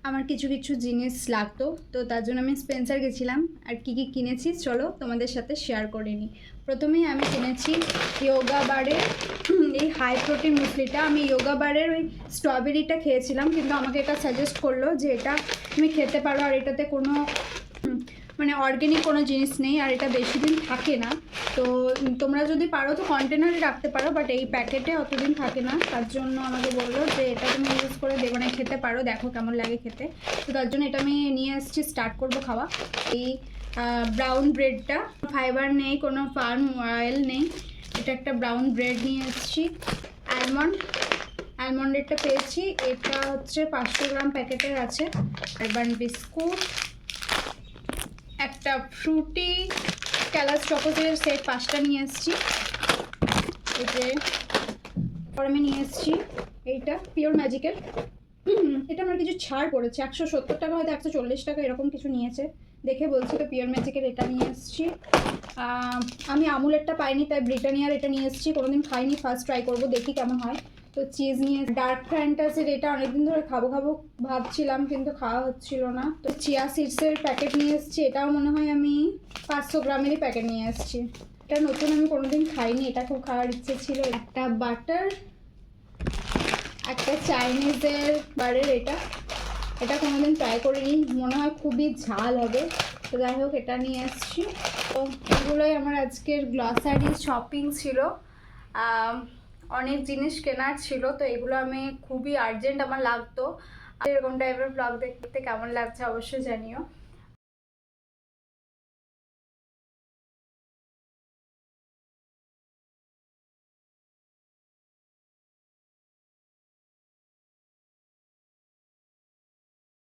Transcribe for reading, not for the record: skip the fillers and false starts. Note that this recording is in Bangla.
আমার কিছু কিছু জিনিস লাগতো, তো তার জন্য আমি স্পেন্সার গেছিলাম। আর কি কি কিনেছি চলো তোমাদের সাথে শেয়ার করে নিই। প্রথমেই আমি কিনেছি যোগা বারের এই হাই প্রোটিন মুসলিটা। আমি যোগা বারের ওই স্ট্রবেরিটা খেয়েছিলাম, কিন্তু আমাকে এটা সাজেস্ট করলো যে এটা তুমি খেতে পারো, আর এটাতে কোনো মানে অর্গ্যানিক কোনো জিনিস নেই, আর এটা বেশি দিন থাকে না। তো তোমরা যদি পারো তো কন্টেনারে রাখতে পারো, বাট এই প্যাকেটে অতদিন থাকে না। তার জন্য আমাকে বললো যে এটা তুমি ইউজ করে মানে খেতে পারো, দেখো কেমন লাগে খেতে। তো তার জন্য এটা আমি নিয়ে এসেছি, স্টার্ট করবো খাওয়া। এই ব্রাউন ব্রেডটা, ফাইবার নেই, কোনো ফার্ম অয়েল নেই, এটা একটা ব্রাউন ব্রেড নিয়ে এসেছি। অ্যালমন্ডেরটা পেয়েছি, এটা হচ্ছে 500 গ্রাম প্যাকেটের আছে। আরবান বিস্কুট, একটা ফ্রুটি ক্যালাস চকোলেটের সেট 5টা নিয়ে এসেছি। এই যে পরে আমি নিয়ে এসেছি এইটা পিওর ম্যাজিকের, এটা আমার কিছু ছাড় পড়েছে, 170 টাকা হয়তো 140 টাকা এরকম কিছু নিয়েছে, দেখে বলছি। তো পিওর ম্যাজিকের এটা নিয়ে এসেছি। আমি আমুলেরটা পাইনি, তাই ব্রিটানিয়ার এটা নিয়ে এসেছি, কোনোদিন খাইনি, ফার্স্ট ট্রাই করবো, দেখি কেমন হয়। তো চিজ নিয়ে ডার্ক ফ্যান্টাসির এটা অনেকদিন ধরে খাবো ভাবছিলাম, কিন্তু খাওয়া হচ্ছিল না। তো চিয়া সিডসের প্যাকেট নিয়ে এসেছি, এটাও মনে হয় আমি 500 গ্রামেরই প্যাকেট নিয়ে এসেছি। এটা নতুন, আমি কোনোদিন খাইনি, এটা খুব খাওয়ার ইচ্ছে ছিল। একটা বাটার, একটা চাইনিজের বারের, এটা কোনোদিন ট্রাই করিনি, মনে হয় খুবই ঝাল হবে। তো যাই হোক এটা নিয়ে এসেছি। তো এগুলোই আমার আজকের গ্লসারি শপিং ছিল। অনেক জিনিস কেনার ছিল, তো এগুলো আমি খুবই আর্জেন্ট আমার লাগতো। এরকম টাইপের ব্লগ দেখতে কেমন লাগছে অবশ্যই জানিও।